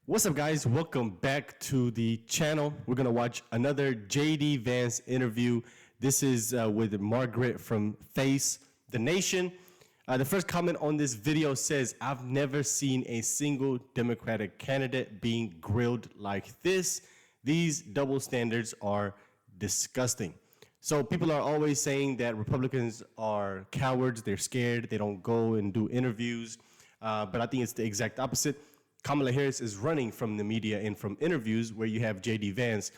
What's up, guys? Welcome back to the channel. We're going to watch another JD Vance interview. This is with Margaret from Face the Nation. The first comment on this video says, I've never seen a single Democratic candidate being grilled like this. These double standards are disgusting. So people are always saying that Republicans are cowards, they're scared, they don't go and do interviews. But I think it's the exact opposite. Kamala Harris is running from the media and from interviews where you have JD Vance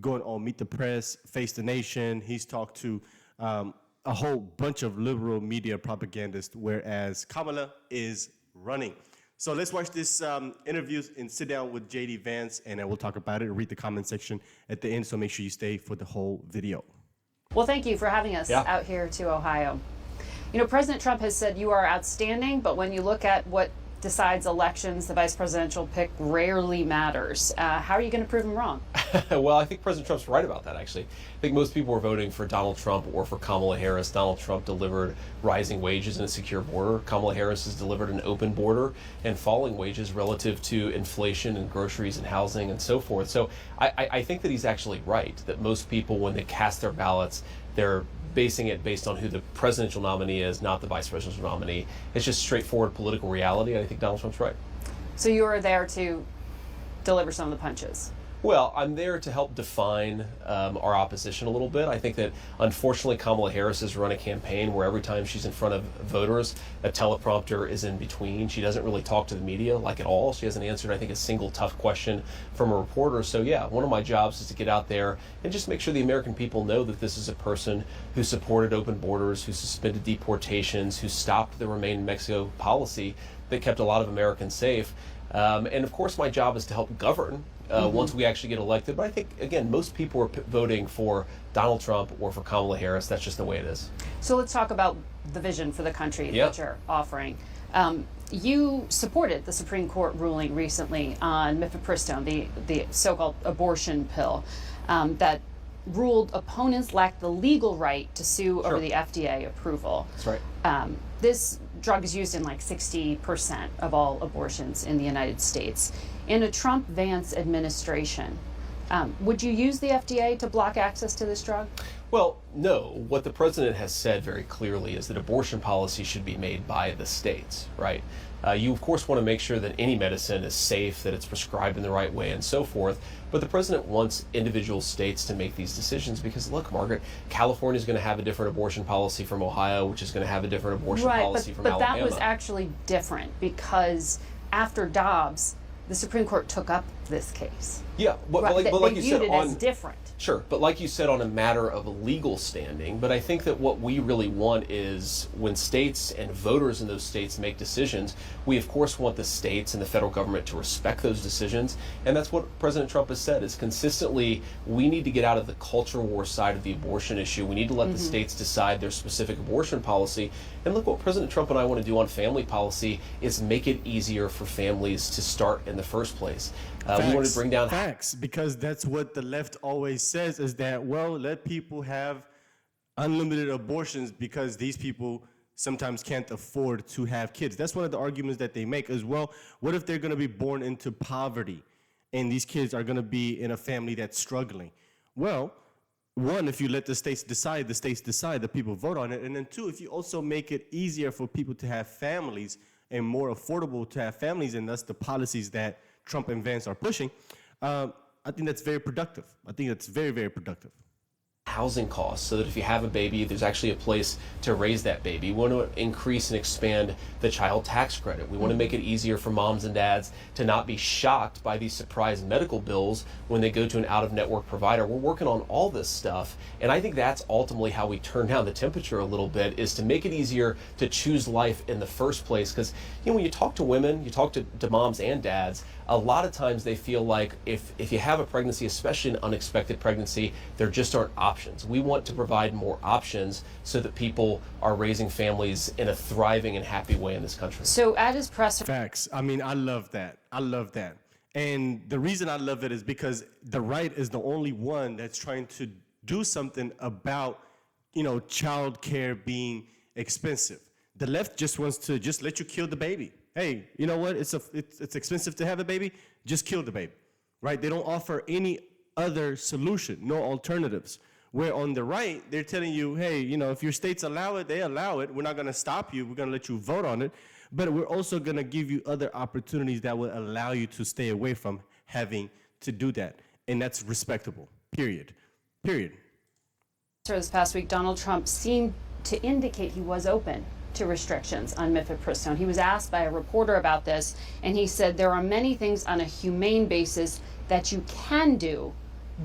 going on Meet the Press, Face the Nation. He's talked to a whole bunch of liberal media propagandists, whereas Kamala is running. So let's watch this interview and sit down with JD Vance, and then we'll talk about it and read the comment section at the end, so make sure you stay for the whole video. Well, thank you for having us out here to Ohio. You know, President Trump has said you are outstanding, but when you look at what decides elections, the vice presidential pick rarely matters. How are you going to prove him wrong? Well, I think President Trump's right about that, actually. I think most people are voting for Donald Trump or for Kamala Harris. Donald Trump delivered rising wages and a secure border. Kamala Harris has delivered an open border and falling wages relative to inflation and groceries and housing and so forth. So I think that he's actually right, that most people, when they cast their ballots, they're basing it based on who the presidential nominee is, not the vice presidential nominee. It's just straightforward political reality, and I think Donald Trump's right. So you are there to deliver some of the punches? Well, I'm there to help define our opposition a little bit. I think that, unfortunately, Kamala Harris has run a campaign where every time she's in front of voters, a teleprompter is in between. She doesn't really talk to the media, like, at all. She hasn't answered, I think, a single tough question from a reporter. So, yeah, one of my jobs is to get out there and just make sure the American people know that this is a person who supported open borders, who suspended deportations, who stopped the Remain in Mexico policy that kept a lot of Americans safe. And, of course, my job is to help govern once we actually get elected. But I think, again, most people are voting for Donald Trump or for Kamala Harris. That's just the way it is. So let's talk about the vision for the country that you're offering. You supported the Supreme Court ruling recently on mifepristone, the so-called abortion pill, that ruled opponents lacked the legal right to sue over the FDA approval. That's right. This drug is used in like 60% of all abortions in the United States. In a Trump-Vance administration, would you use the FDA to block access to this drug? Well, no. What the president has said very clearly is that abortion policy should be made by the states, right? You, of course, want to make sure that any medicine is safe, that it's prescribed in the right way, and so forth. But the president wants individual states to make these decisions because, look, Margaret, California is going to have a different abortion policy from Ohio, which is going to have a different abortion policy from Alabama. But that was actually different because after Dobbs, the Supreme Court took up this case. Yeah, but like you said, as different. Sure, but like you said, on a matter of legal standing. But I think that what we really want is when states and voters in those states make decisions, we of course want the states and the federal government to respect those decisions. And that's what President Trump has said, is consistently we need to get out of the culture war side of the abortion issue. We need to let the states decide their specific abortion policy. And look, what President Trump and I want to do on family policy is make it easier for families to start in the first place. We want to bring down facts, because that's what the left always says, is that, well, let people have unlimited abortions because these people sometimes can't afford to have kids. That's one of the arguments that they make as well. What if they're going to be born into poverty and these kids are going to be in a family that's struggling? Well, one, if you let the states decide, the people vote on it. And then two, if you also make it easier for people to have families and more affordable to have families, and that's the policies that Trump and Vance are pushing, I think that's very productive. I think that's very, very productive. Housing costs, so that if you have a baby, there's actually a place to raise that baby. We want to increase and expand the child tax credit. We want to make it easier for moms and dads to not be shocked by these surprise medical bills when they go to an out-of-network provider. We're working on all this stuff, and I think that's ultimately how we turn down the temperature a little bit, is to make it easier to choose life in the first place. Because, you know, when you talk to women, you talk to moms and dads, a lot of times they feel like if you have a pregnancy, especially an unexpected pregnancy, there just aren't options. We want to provide more options so that people are raising families in a thriving and happy way in this country. So at his press... Facts. I mean, I love that. I love that. And the reason I love it is because the right is the only one that's trying to do something about, you know, child care being expensive. The left just wants to just let you kill the baby. hey, you know what? It's expensive to have a baby. Just kill the baby, right? They don't offer any other solution, no alternatives. Where on the right, they're telling you, hey, you know, if your states allow it, they allow it. We're not going to stop you. We're going to let you vote on it. But we're also going to give you other opportunities that will allow you to stay away from having to do that. And that's respectable, period. Period. This past week, Donald Trump seemed to indicate he was open to restrictions on mifepristone. He was asked by a reporter about this, and he said there are many things on a humane basis that you can do,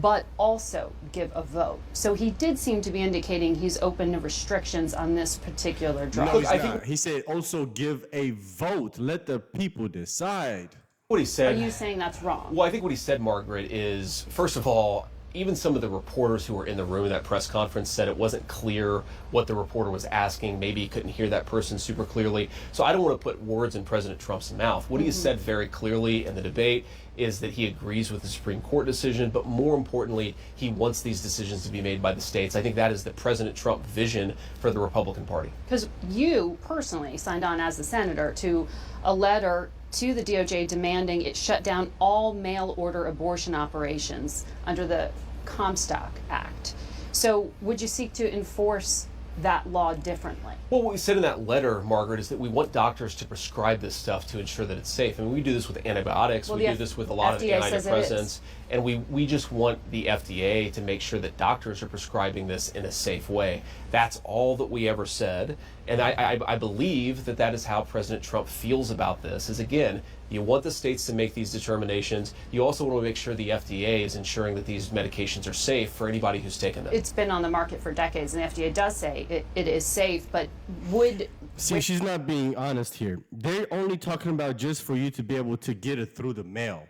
but also give a vote. So he did seem to be indicating he's open to restrictions on this particular drug. No, he's not. He said also give a vote. Let the people decide. What he said. Are you saying that's wrong? Well, I think what he said, Margaret, is, first of all, even some of the reporters who were in the room in that press conference said it wasn't clear what the reporter was asking. Maybe he couldn't hear that person super clearly. So I don't want to put words in President Trump's mouth. What he has said very clearly in the debate is that he agrees with the Supreme Court decision, but more importantly, he wants these decisions to be made by the states. I think that is the President Trump vision for the Republican Party. Because you personally signed on as a senator to a letter to the DOJ demanding it shut down all mail order abortion operations under the Comstock Act. So would you seek to enforce that law differently? Well, what we said in that letter, Margaret, is that we want doctors to prescribe this stuff to ensure that it's safe. I mean, we do this with antibiotics, we do this with a lot of antidepressants, and we just want the FDA to make sure that doctors are prescribing this in a safe way. That's all that we ever said, and I believe that that is how President Trump feels about this, is again, you want the states to make these determinations. You also want to make sure the FDA is ensuring that these medications are safe for anybody who's taken them. It's been on the market for decades, and the FDA does say it is safe, but would... See, she's not being honest here. They're only talking about just for you to be able to get it through the mail.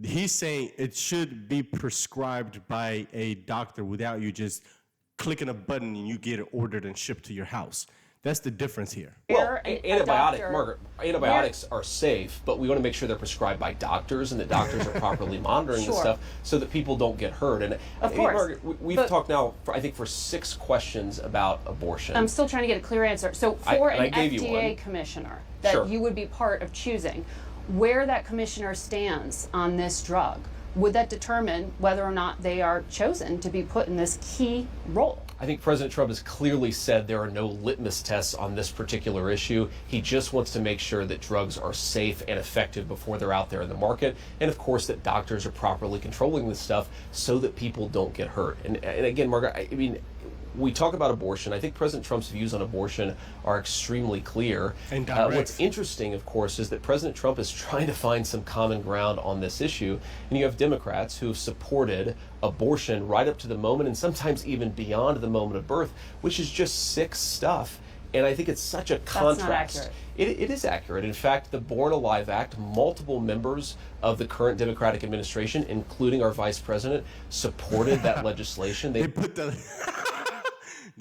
He's saying it should be prescribed by a doctor without you just clicking a button and you get it ordered and shipped to your house. That's the difference here. Well, antibiotics are safe, but we want to make sure they're prescribed by doctors and that doctors are properly monitoring this stuff so that people don't get hurt. And of course, Margaret, we've talked now, I think, for 6 questions about abortion. I'm still trying to get a clear answer. So for an FDA commissioner that you would be part of choosing, where that commissioner stands on this drug, would that determine whether or not they are chosen to be put in this key role? I think President Trump has clearly said there are no litmus tests on this particular issue. He just wants to make sure that drugs are safe and effective before they're out there in the market. And of course, that doctors are properly controlling this stuff so that people don't get hurt. And again, Margaret, I mean, we talk about abortion. I think President Trump's views on abortion are extremely clear. And what's interesting, of course, is that President Trump is trying to find some common ground on this issue. And you have Democrats who have supported abortion right up to the moment and sometimes even beyond the moment of birth, which is just sick stuff. And I think it's such a contrast. That's not accurate. It is accurate. In fact, the Born Alive Act, multiple members of the current Democratic administration, including our vice president, supported that legislation. They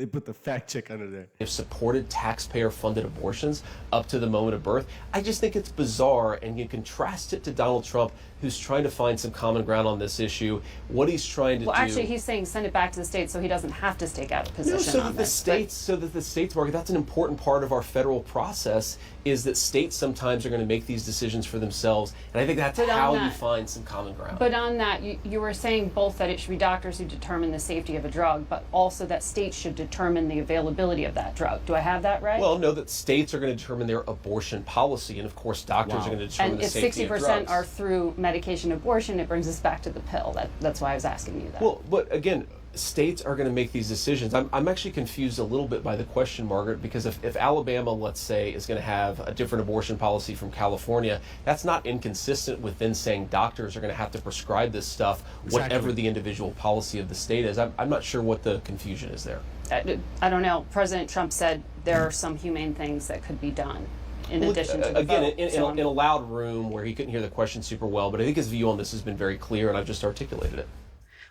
put the fact check under there. They've supported taxpayer-funded abortions up to the moment of birth. I just think it's bizarre, and you contrast it to Donald Trump, who's trying to find some common ground on this issue. What he's trying to do... Well, actually, he's saying send it back to the states so he doesn't have to stake out a position on this. So that the states, Margaret, that's an important part of our federal process, is that states sometimes are going to make these decisions for themselves, and I think that's how you find some common ground. But on that, you were saying both that it should be doctors who determine the safety of a drug, but also that states should determine the availability of that drug. Do I have that right? Well, no, that states are going to determine their abortion policy, and of course doctors are going to determine the safety of drugs. And if 60% are through medication abortion, it brings us back to the pill. That's why I was asking you that. Well, but again, states are going to make these decisions. I'm actually confused a little bit by the question, Margaret, because if Alabama, let's say, is going to have a different abortion policy from California, that's not inconsistent with then saying doctors are going to have to prescribe this stuff, whatever the individual policy of the state is. I'm not sure what the confusion is there. I don't know. President Trump said there are some humane things that could be done in addition to the again, vote. in a loud room where he couldn't hear the question super well, but I think his view on this has been very clear, and I've just articulated it.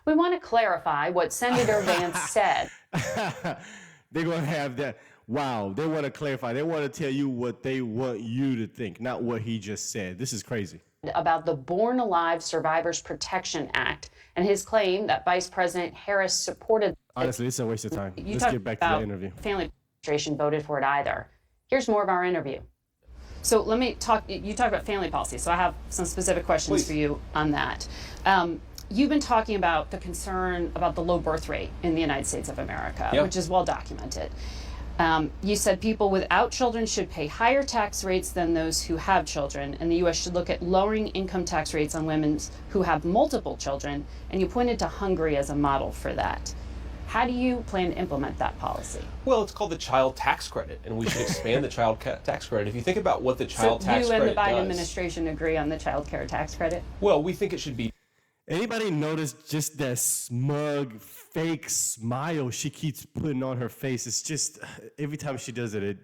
We want to clarify what Senator Vance said. They're going to have that. Wow, they want to clarify. They want to tell you what they want you to think, not what he just said. This is crazy. About the Born Alive Survivors Protection Act and his claim that Vice President Harris supported. Honestly, it's a waste of time. Let's get back to the interview. Family administration voted for it either. Here's more of our interview. So let me talk. You talk about family policy, so I have some specific questions Please. for you on that. You've been talking about the concern about the low birth rate in the United States of America, Yeah. which is well documented. You said people without children should pay higher tax rates than those who have children, and the U.S. should look at lowering income tax rates on women who have multiple children, and you pointed to Hungary as a model for that. How do you plan to implement that policy? Well, it's called the child tax credit, and we should expand the child tax credit. If you think about what the child So tax you and credit the Biden does, administration agree on the child care tax credit? well, we think it should be Anybody notice just that smug, fake smile she keeps putting on her face? It's just, every time she does it, it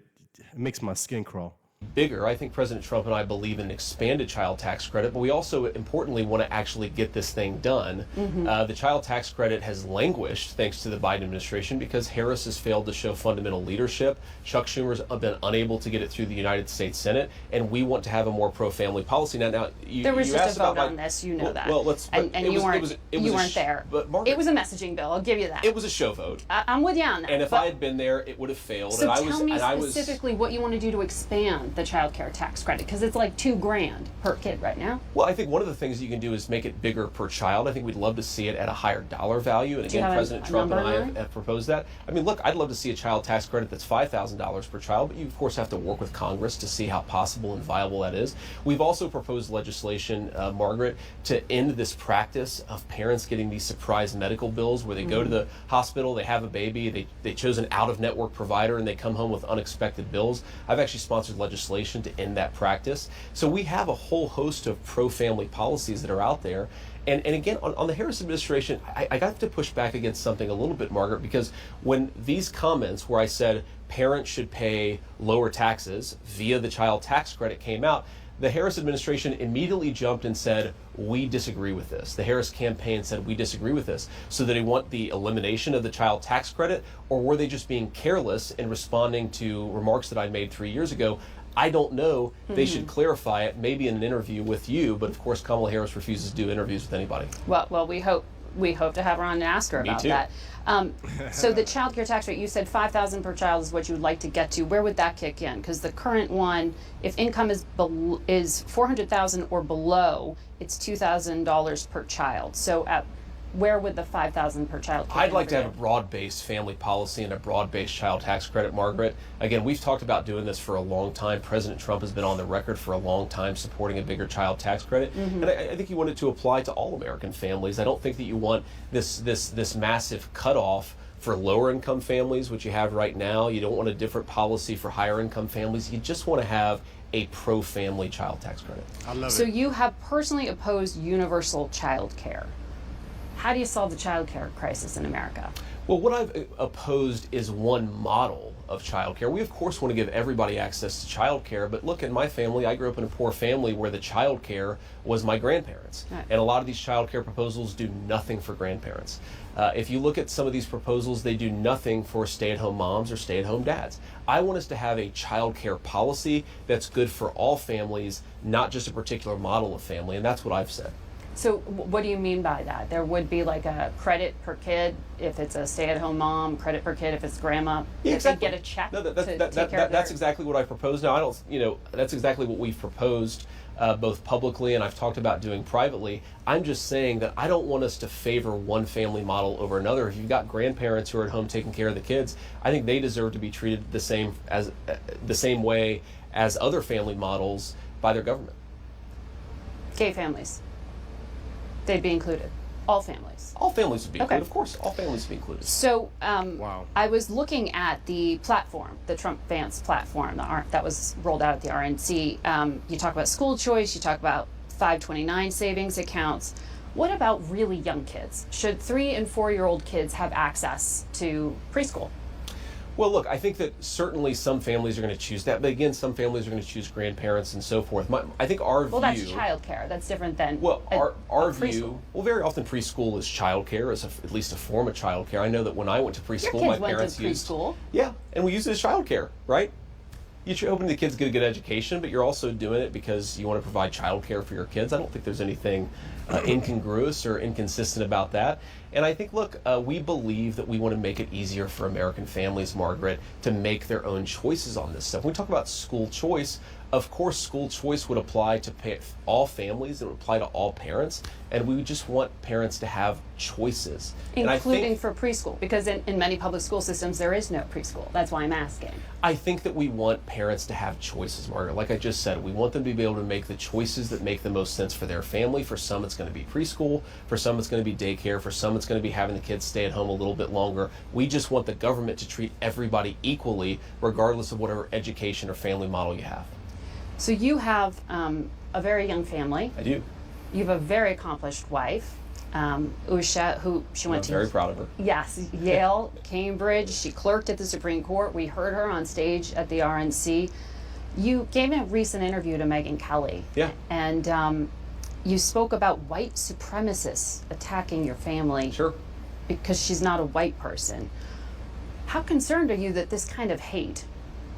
makes my skin crawl. bigger. I think President Trump and I believe in an expanded child tax credit, but we also importantly want to actually get this thing done. The child tax credit has languished thanks to the Biden administration because Harris has failed to show fundamental leadership. Chuck Schumer's been unable to get it through the United States Senate, and we want to have a more pro-family policy. Now There was you just asked a vote about on this, you know well, that. Well, let's. and it you was- weren't, it was- it was you a weren't there. But Margaret, It was a messaging bill, I'll give you that. it was a show vote, I'm with you on that. and if but- I had been there, it would have failed. So and tell me I was specifically what you want to do to expand the child care tax credit, because it's like $2,000 per kid right now. Well, I think one of the things you can do is make it bigger per child. I think we'd love to see it at a higher dollar value. And Do you again, have President a Trump and number I in have, mind? have proposed that. I mean, look, I'd love to see a child tax credit that's $5,000 per child, but you, of course, have to work with Congress to see how possible and viable that is. We've also proposed legislation, Margaret, to end this practice of parents getting these surprise medical bills where they go to the hospital, they have a baby, they chose an out-of-network provider, and they come home with unexpected bills. I've actually sponsored legislation to end that practice. So we have a whole host of pro-family policies that are out there. And again, on the Harris administration, I got to push back against something a little bit, Margaret, because when these comments where I said parents should pay lower taxes via the child tax credit came out, the Harris administration immediately jumped and said, we disagree with this. The Harris campaign said, we disagree with this. So did they want the elimination of the child tax credit, or were they just being careless in responding to remarks that I made 3 years ago? I don't know. They should clarify it, maybe in an interview with you, but of course Kamala Harris refuses to do interviews with anybody. Well, we hope to have her on and ask her Me about too. that. So the child care tax rate, you said $5,000 per child is what you would like to get to. Where would that kick in? Because the current one, if income is $400,000 or below, it's $2,000 per child. So where would the $5,000 per child kick in I'd like for to have you? a broad-based family policy and a broad-based child tax credit, Margaret. Again, we've talked about doing this for a long time. President Trump has been on the record for a long time supporting a bigger child tax credit. And I think you want it to apply to all American families. I don't think that you want this massive cutoff for lower income families, which you have right now. You don't want a different policy for higher income families. You just want to have a pro-family child tax credit. I love So it. you have personally opposed universal child care. How do you solve the child care crisis in America? Well, what I've opposed is one model of childcare. We, of course, want to give everybody access to childcare, but look, in my family, I grew up in a poor family where the childcare was my grandparents. Right. And a lot of these childcare proposals do nothing for grandparents. If you look at some of these proposals, they do nothing for stay-at-home moms or stay-at-home dads. I want us to have a childcare policy that's good for all families, not just a particular model of family, and that's what I've said. So what do you mean by that? There would be like a credit per kid if it's a stay-at-home mom, credit per kid if it's grandma. Yeah, if exactly. they get a check No, to take care of that's their... exactly what I proposed. Now, I don't, that's exactly what we've proposed both publicly and I've talked about doing privately. I'm just saying that I don't want us to favor one family model over another. If you've got grandparents who are at home taking care of the kids, I think they deserve to be treated the same way as other family models by their government. Gay families. They'd be included. All families. All families would be included, Okay. of course. All families would be included. So Wow. I was looking at the platform, the Trump-Vance platform that was rolled out at the RNC. You talk about school choice, you talk about 529 savings accounts. What about really young kids? Should 3- and 4-year-old kids have access to preschool? Well, look, I think that certainly some families are going to choose that, but again, some families are going to choose grandparents and so forth. I think our Well, view... that's childcare. That's different than Well, our a view, preschool. well, very often preschool is childcare, is at least a form of childcare. I know that when I went to Your preschool, kids my went parents to used... preschool. Yeah, and we use it as childcare, right? You're hoping the kids get a good education, but you're also doing it because you want to provide childcare for your kids. I don't think there's anything incongruous or inconsistent about that. And I think, look, we believe that we want to make it easier for American families, Margaret, to make their own choices on this stuff. When we talk about school choice, Of course, school choice would apply to all families. It would apply to all parents. And we would just want parents to have choices. Including for preschool, because in many public school systems, there is no preschool. That's why I'm asking. I think that we want parents to have choices, Margaret. Like I just said, we want them to be able to make the choices that make the most sense for their family. For some, it's going to be preschool. For some, it's going to be daycare. For some, it's going to be having the kids stay at home a little bit longer. We just want the government to treat everybody equally, regardless of whatever education or family model you have. So you have a very young family. I do. You have a very accomplished wife, Usha, who she went I'm to. very proud of her. Yes, Yale, Cambridge. She clerked at the Supreme Court. We heard her on stage at the RNC. You gave a recent interview to Megyn Kelly. Yeah. And you spoke about white supremacists attacking your family. Sure. Because she's not a white person. How concerned are you that this kind of hate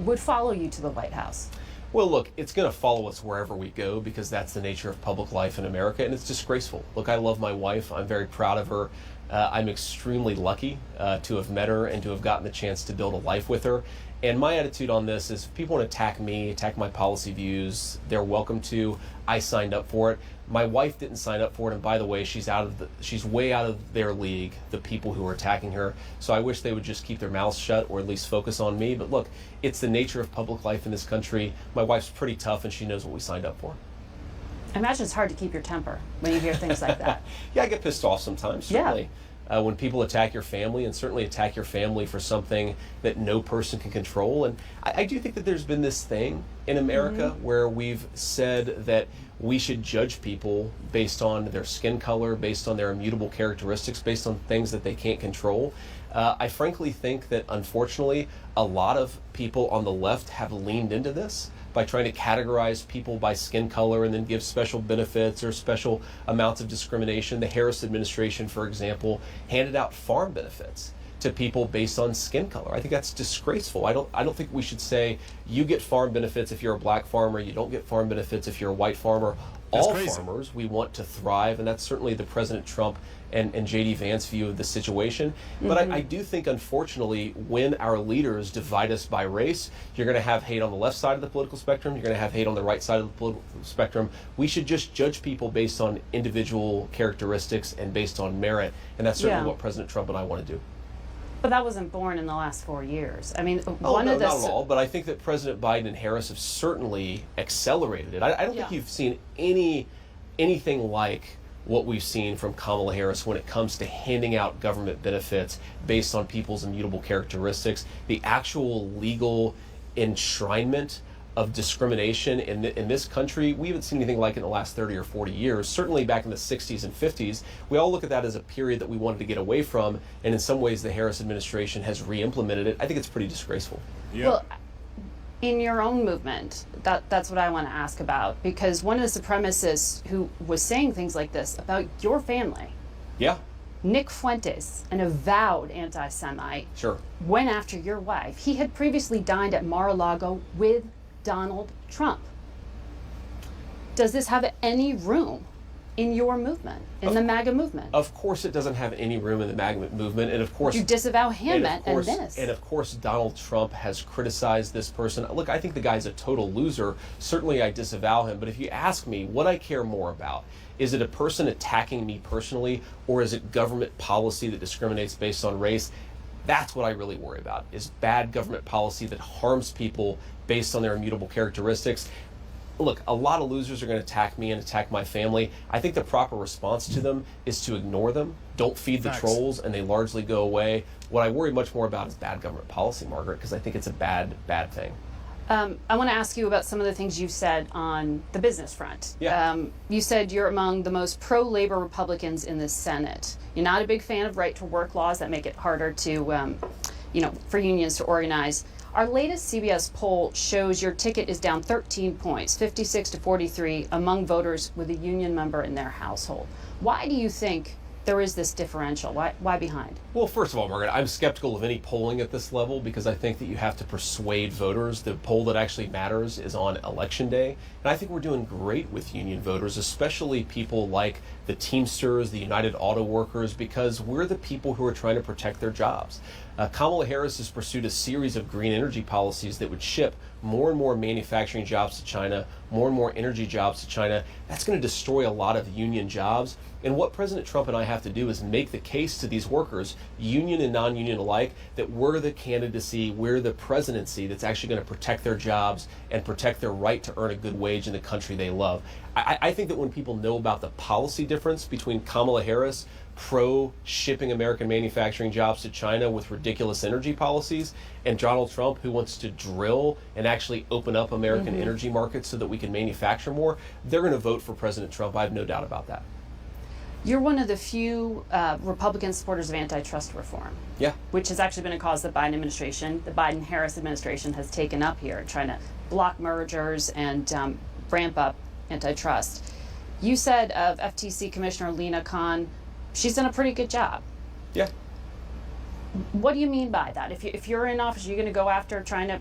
would follow you to the White House? Well, look, it's going to follow us wherever we go because that's the nature of public life in America, and it's disgraceful. Look, I love my wife. I'm very proud of her. I'm extremely lucky to have met her and to have gotten the chance to build a life with her. And my attitude on this is if people want to attack me, attack my policy views, they're welcome to. I signed up for it. My wife didn't sign up for it, and by the way, she's way out of their league, the people who are attacking her. So I wish they would just keep their mouths shut or at least focus on me. But look, it's the nature of public life in this country. My wife's pretty tough, and she knows what we signed up for. I imagine it's hard to keep your temper when you hear things like that. Yeah, I get pissed off sometimes, certainly. Yeah. When people attack your family, and certainly attack your family for something that no person can control. And I do think that there's been this thing in America where we've said that we should judge people based on their skin color, based on their immutable characteristics, based on things that they can't control. I frankly think that, unfortunately, a lot of people on the left have leaned into this by trying to categorize people by skin color and then give special benefits or special amounts of discrimination. The Harris administration, for example, handed out farm benefits to people based on skin color. I think that's disgraceful. I don't think we should say you get farm benefits if you're a black farmer, you don't get farm benefits if you're a white farmer. All farmers, we want to thrive, and that's certainly the President Trump and J.D. Vance view of the situation. But I do think, unfortunately, when our leaders divide us by race, you're going to have hate on the left side of the political spectrum, you're going to have hate on the right side of the political spectrum. We should just judge people based on individual characteristics and based on merit, and that's certainly what President Trump and I want to do. But that wasn't born in the last 4 years. I mean, not at all. But I think that President Biden and Harris have certainly accelerated it. I don't think you've seen anything like what we've seen from Kamala Harris when it comes to handing out government benefits based on people's immutable characteristics. The actual legal enshrinement of discrimination in this country, we haven't seen anything like it in the last 30 or 40 years. Certainly back in the 60s and 50s, we all look at that as a period that we wanted to get away from, and in some ways the Harris administration has re-implemented it. I think it's pretty disgraceful. Yeah. Well, in your own movement, that's what I want to ask about, because one of the supremacists who was saying things like this about your family, Nick Fuentes, an avowed anti-Semite, went after your wife. He had previously dined at Mar-a-Lago with Donald Trump. Does this have any room in your movement, in the MAGA movement? Of course it doesn't have any room in the MAGA movement, and of course... You disavow him and this. And of course Donald Trump has criticized this person. Look, I think the guy's a total loser. Certainly I disavow him, but if you ask me what I care more about, is it a person attacking me personally, or is it government policy that discriminates based on race? That's what I really worry about, is bad government policy that harms people based on their immutable characteristics. Look, a lot of losers are going to attack me and attack my family. I think the proper response to them is to ignore them. Don't feed the trolls, and they largely go away. What I worry much more about is bad government policy, Margaret, because I think it's a bad thing. I want to ask you about some of the things you've said on the business front. You said you're among the most pro-labor Republicans in the Senate. You're not a big fan of right-to-work laws that make it harder to, for unions to organize. Our latest CBS poll shows your ticket is down 13 points, 56 to 43, among voters with a union member in their household. Why do you think there is this differential? Why behind? Well, first of all, Margaret, I'm skeptical of any polling at this level because I think that you have to persuade voters. The poll that actually matters is on Election Day. And I think we're doing great with union voters, especially people like the Teamsters, the United Auto Workers, because we're the people who are trying to protect their jobs. Kamala Harris has pursued a series of green energy policies that would ship more and more manufacturing jobs to China, more and more energy jobs to China. That's going to destroy a lot of union jobs. And what President Trump and I have to do is make the case to these workers, union and non-union alike, that we're the candidacy, we're the presidency that's actually going to protect their jobs and protect their right to earn a good wage in the country they love. I think that when people know about the policy difference between Kamala Harris, pro-shipping American manufacturing jobs to China with ridiculous energy policies, and Donald Trump, who wants to drill and actually open up American energy markets so that we can manufacture more, they're going to vote for President Trump. I have no doubt about that. You're one of the few Republican supporters of antitrust reform. Yeah. Which has actually been a cause the Biden administration, the Biden-Harris administration has taken up here, trying to block mergers and ramp up antitrust. You said of FTC Commissioner Lina Khan, she's done a pretty good job. Yeah. What do you mean by that? If you're in office, you're going to go after trying to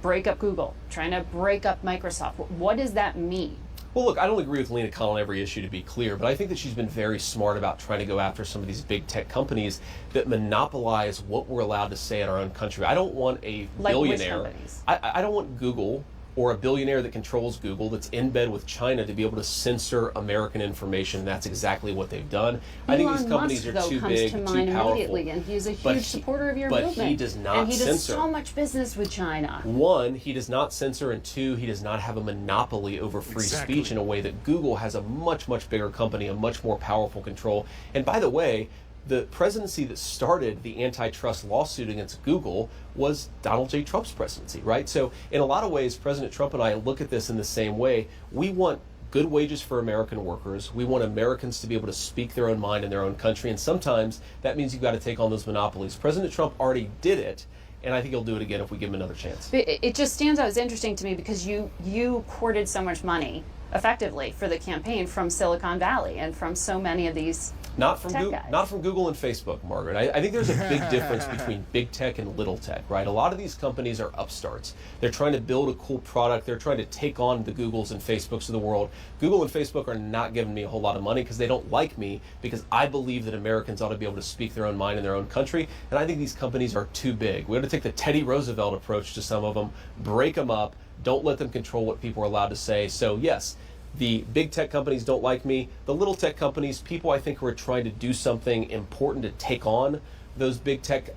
break up Google, trying to break up Microsoft. What does that mean? Well, look, I don't agree with Lina Khan on every issue, to be clear, but I think that she's been very smart about trying to go after some of these big tech companies that monopolize what we're allowed to say in our own country. I don't want a billionaire. Which companies? I don't want Google or a billionaire that controls Google that's in bed with China to be able to censor American information. That's exactly what they've done. I think these companies are too big, too powerful. And he's a huge supporter of your movement. But he does not and he does censor. so much business with China. One, he does not censor, and two, he does not have a monopoly over free speech in a way that Google has a much, much bigger company, a much more powerful control. And by the way, the presidency that started the antitrust lawsuit against Google was Donald J. Trump's presidency, right? So in a lot of ways, President Trump and I look at this in the same way. We want good wages for American workers. We want Americans to be able to speak their own mind in their own country. And sometimes that means you've got to take on those monopolies. President Trump already did it, and I think he'll do it again if we give him another chance. It just stands out as interesting to me because you courted so much money effectively for the campaign from Silicon Valley and from so many of these not from Google, not from Google and Facebook, Margaret. I think there's a big difference between big tech and little tech, right? A lot of these companies are upstarts. They're trying to build a cool product. They're trying to take on the Googles and Facebooks of the world. Google and Facebook are not giving me a whole lot of money because they don't like me, because I believe that Americans ought to be able to speak their own mind in their own country. And I think these companies are too big. We ought to take the Teddy Roosevelt approach to some of them, break them up, don't let them control what people are allowed to say. So yes, the big tech companies don't like me. The little tech companies, people I think who are trying to do something important to take on those big tech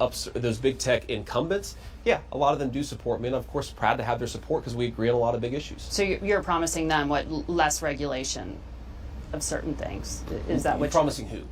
incumbents, yeah, a lot of them do support me, and I'm of course proud to have their support because we agree on a lot of big issues. So you're promising them less regulation of certain things? Is that what promising who?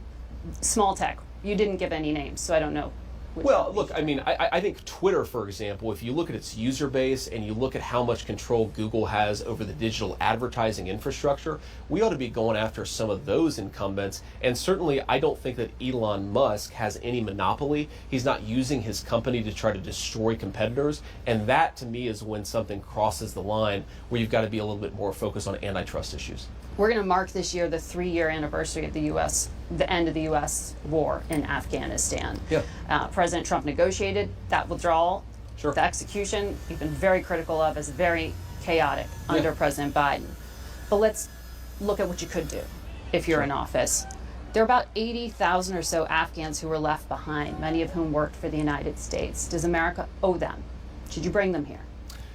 Small tech. You didn't give any names, so I don't know. Well, look, I mean, I think Twitter, for example, if you look at its user base and you look at how much control Google has over the digital advertising infrastructure, we ought to be going after some of those incumbents. And certainly, I don't think that Elon Musk has any monopoly. He's not using his company to try to destroy competitors. And that, to me, is when something crosses the line where you've got to be a little bit more focused on antitrust issues. We're going to mark this year the 3-year anniversary of the end of the U.S. war in Afghanistan. Yeah. President Trump negotiated that withdrawal. Sure. The execution, you've been very critical of, as very chaotic under President Biden. But let's look at what you could do if you're in office. There are about 80,000 or so Afghans who were left behind, many of whom worked for the United States. Does America owe them? Should you bring them here?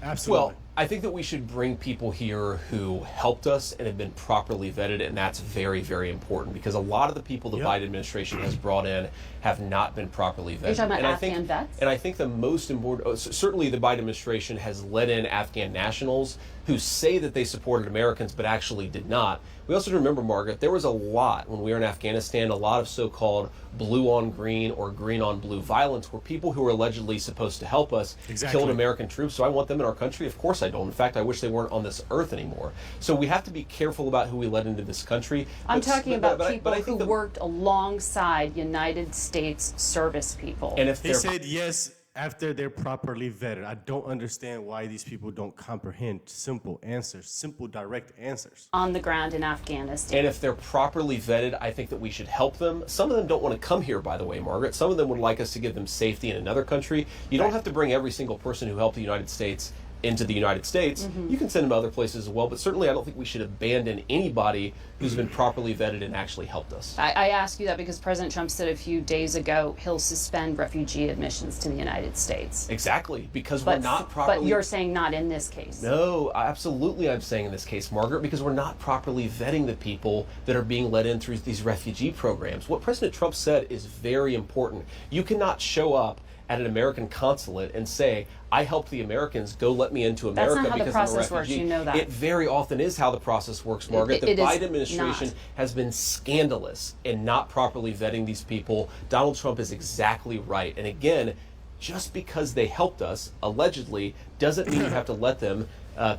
Absolutely. Well, I think that we should bring people here who helped us and have been properly vetted, and that's very, very important because a lot of the people the Biden administration has brought in have not been properly vetted. Are you talking about Afghan vets? And I think the most important, certainly the Biden administration has let in Afghan nationals who say that they supported Americans but actually did not. We also remember, Margaret, there was a lot when we were in Afghanistan, a lot of so-called blue on green or green on blue violence where people who were allegedly supposed to help us killed American troops. So I want them in our country? Of course I don't. In fact, I wish they weren't on this earth anymore. So we have to be careful about who we let into this country. I'm talking about people who worked alongside United States service people. And if they said yes after they're properly vetted. I don't understand why these people don't comprehend simple answers, simple, direct answers. On the ground in Afghanistan. And if they're properly vetted, I think that we should help them. Some of them don't want to come here, by the way, Margaret. Some of them would like us to give them safety in another country. You don't have to bring every single person who helped the United States into the United States, you can send them to other places as well. But certainly I don't think we should abandon anybody who's been properly vetted and actually helped us. I ask you that because President Trump said a few days ago he'll suspend refugee admissions to the United States. Exactly, because we're not properly... But you're saying not in this case. No, absolutely I'm saying in this case, Margaret, because we're not properly vetting the people that are being let in through these refugee programs. What President Trump said is very important. You cannot show up at an American consulate and say, I helped the Americans, go let me into America because I'm a refugee. That's not how the process works, you know that. It very often is how the process works, Margaret. The Biden administration has been scandalous in not properly vetting these people. Donald Trump is exactly right. And again, just because they helped us, allegedly, doesn't mean you have to let them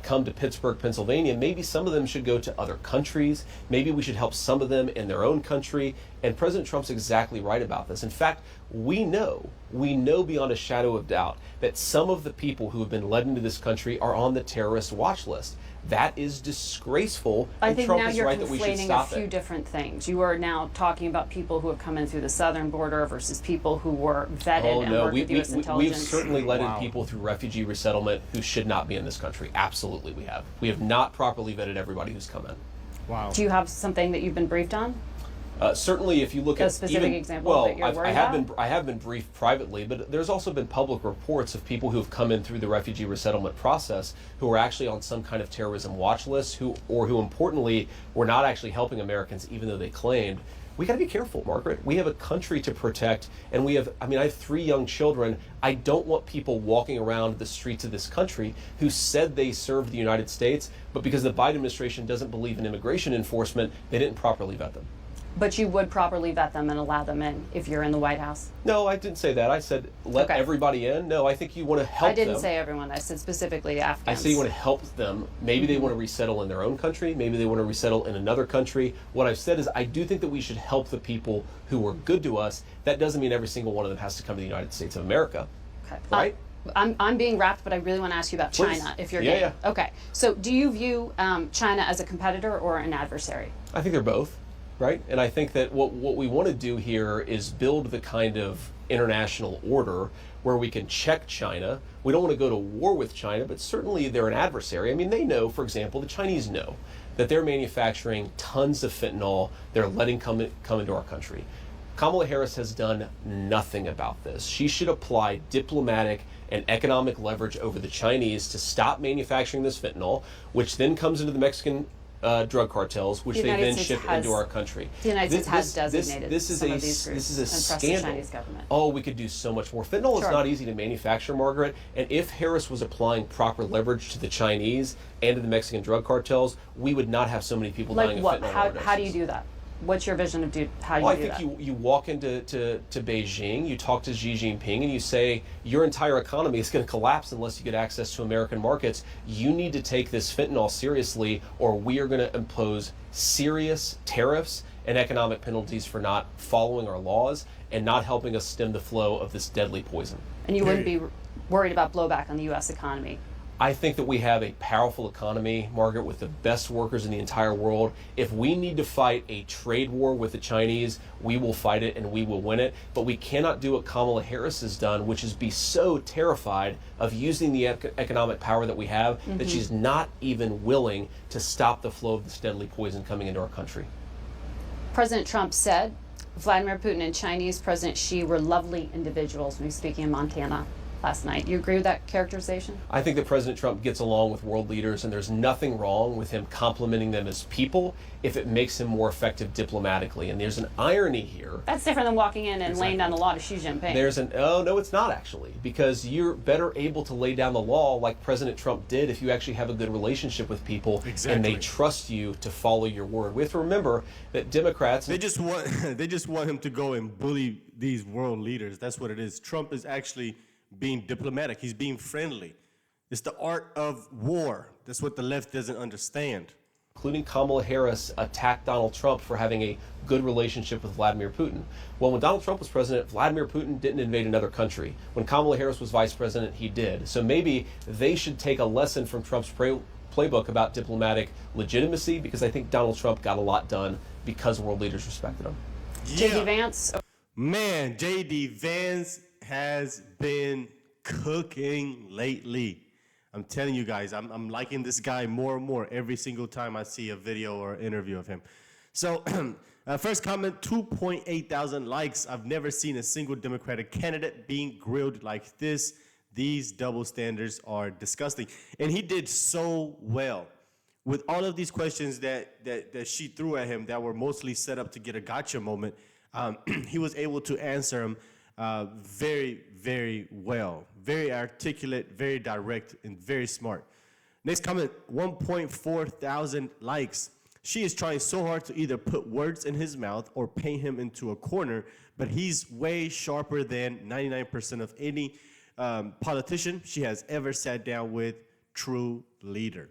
come to Pittsburgh, Pennsylvania. Maybe some of them should go to other countries. Maybe we should help some of them in their own country. And President Trump's exactly right about this. In fact, we know beyond a shadow of doubt that some of the people who have been led into this country are on the terrorist watch list. That is disgraceful. I think Trump now is you're right that we should conflating stop a few different things. You are now talking about people who have come in through the southern border versus people who were vetted and worked with U.S. intelligence. We've certainly let in people through refugee resettlement who should not be in this country. Absolutely we have. We have not properly vetted everybody who's come in. Wow. Do you have something that you've been briefed on? Certainly, if you look a at specific example that you're worried about? I have been briefed privately, but there's also been public reports of people who have come in through the refugee resettlement process who are actually on some kind of terrorism watch list, who importantly were not actually helping Americans, even though they claimed. We got to be careful, Margaret. We have a country to protect, and I have 3 young children. I don't want people walking around the streets of this country who said they served the United States, but because the Biden administration doesn't believe in immigration enforcement, they didn't properly vet them. But you would properly vet them and allow them in if you're in the White House? No, I didn't say that. I said let everybody in. No, I think you want to help them. I didn't say everyone. I said specifically Afghans. I say you want to help them. Maybe they want to resettle in their own country. Maybe they want to resettle in another country. What I've said is I do think that we should help the people who were good to us. That doesn't mean every single one of them has to come to the United States of America. Okay. Right? I'm being wrapped, but I really want to ask you about China, if you're game. Yeah. Okay. So do you view China as a competitor or an adversary? I think they're both. Right? And I think that what we want to do here is build the kind of international order where we can check China. We don't want to go to war with China, but certainly they're an adversary. I mean, they know, for example, the Chinese know that they're manufacturing tons of fentanyl they're letting come into our country. Kamala Harris has done nothing about this. She should apply diplomatic and economic leverage over the Chinese to stop manufacturing this fentanyl, which then comes into the Mexican drug cartels, which they then ship into our country. The United States has designated some of these groups this is a and pressed scandal. the Chinese government. Oh, we could do so much more. Fentanyl is not easy to manufacture, Margaret, and if Harris was applying proper leverage to the Chinese and to the Mexican drug cartels, we would not have so many people dying of fentanyl. How do you do that? What's your vision of how do you do that? I think you walk into Beijing, you talk to Xi Jinping, and you say, your entire economy is going to collapse unless you get access to American markets. You need to take this fentanyl seriously, or we are going to impose serious tariffs and economic penalties for not following our laws and not helping us stem the flow of this deadly poison. And you wouldn't be worried about blowback on the U.S. economy? I think that we have a powerful economy, Margaret, with the best workers in the entire world. If we need to fight a trade war with the Chinese, we will fight it and we will win it. But we cannot do what Kamala Harris has done, which is be so terrified of using the economic power that we have that she's not even willing to stop the flow of this deadly poison coming into our country. President Trump said Vladimir Putin and Chinese President Xi were lovely individuals when he was speaking in Montana last night. You agree with that characterization? I think that President Trump gets along with world leaders, and there's nothing wrong with him complimenting them as people if it makes him more effective diplomatically. And there's an irony here. That's different than walking in and laying down the law to Xi Jinping. Oh, no, it's not actually, because you're better able to lay down the law like President Trump did if you actually have a good relationship with people and they trust you to follow your word. We have to remember that Democrats... They just want him to go and bully these world leaders. That's what it is. Trump is actually being diplomatic. He's being friendly. It's the art of war. That's what the left doesn't understand. Including Kamala Harris attacked Donald Trump for having a good relationship with Vladimir Putin. Well, when Donald Trump was president, Vladimir Putin didn't invade another country. When Kamala Harris was vice president, he did. So maybe they should take a lesson from Trump's playbook about diplomatic legitimacy, because I think Donald Trump got a lot done because world leaders respected him. J.D. Vance? Man, J.D. Vance has been cooking lately. I'm telling you guys, I'm liking this guy more and more every single time I see a video or interview of him. So, first comment, 2.8 thousand likes. I've never seen a single Democratic candidate being grilled like this. These double standards are disgusting. And he did so well with all of these questions that she threw at him that were mostly set up to get a gotcha moment. He was able to answer them very, very well. Very articulate, very direct, and very smart. Next comment, 1.4 thousand likes. She is trying so hard to either put words in his mouth or paint him into a corner, but he's way sharper than 99% of any politician she has ever sat down with. True leader.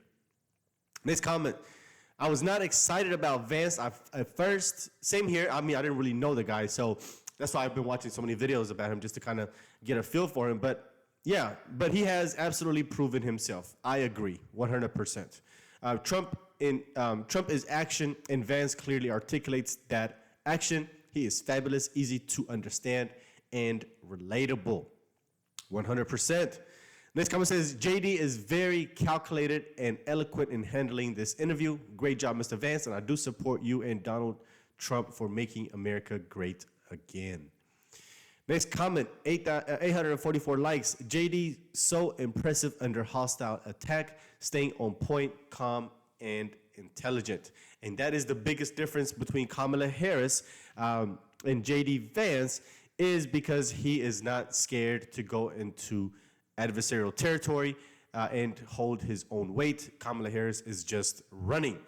Next comment. I was not excited about Vance at first. Same here. I mean, I didn't really know the guy, so that's why I've been watching so many videos about him just to kind of get a feel for him. But yeah, but he has absolutely proven himself. I agree, 100%. Trump is action, and Vance clearly articulates that action. He is fabulous, easy to understand, and relatable, 100%. Next comment says, JD is very calculated and eloquent in handling this interview. Great job, Mr. Vance, and I do support you and Donald Trump for making America great again. Next comment, 844 likes. JD, so impressive under hostile attack, staying on point, calm, and intelligent. And that is the biggest difference between Kamala Harris and JD Vance, is because he is not scared to go into adversarial territory and hold his own weight. Kamala Harris is just running.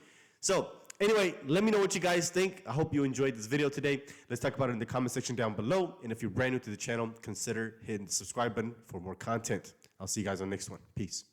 So anyway, let me know what you guys think. I hope you enjoyed this video today. Let's talk about it in the comment section down below. And if you're brand new to the channel, consider hitting the subscribe button for more content. I'll see you guys on the next one. Peace.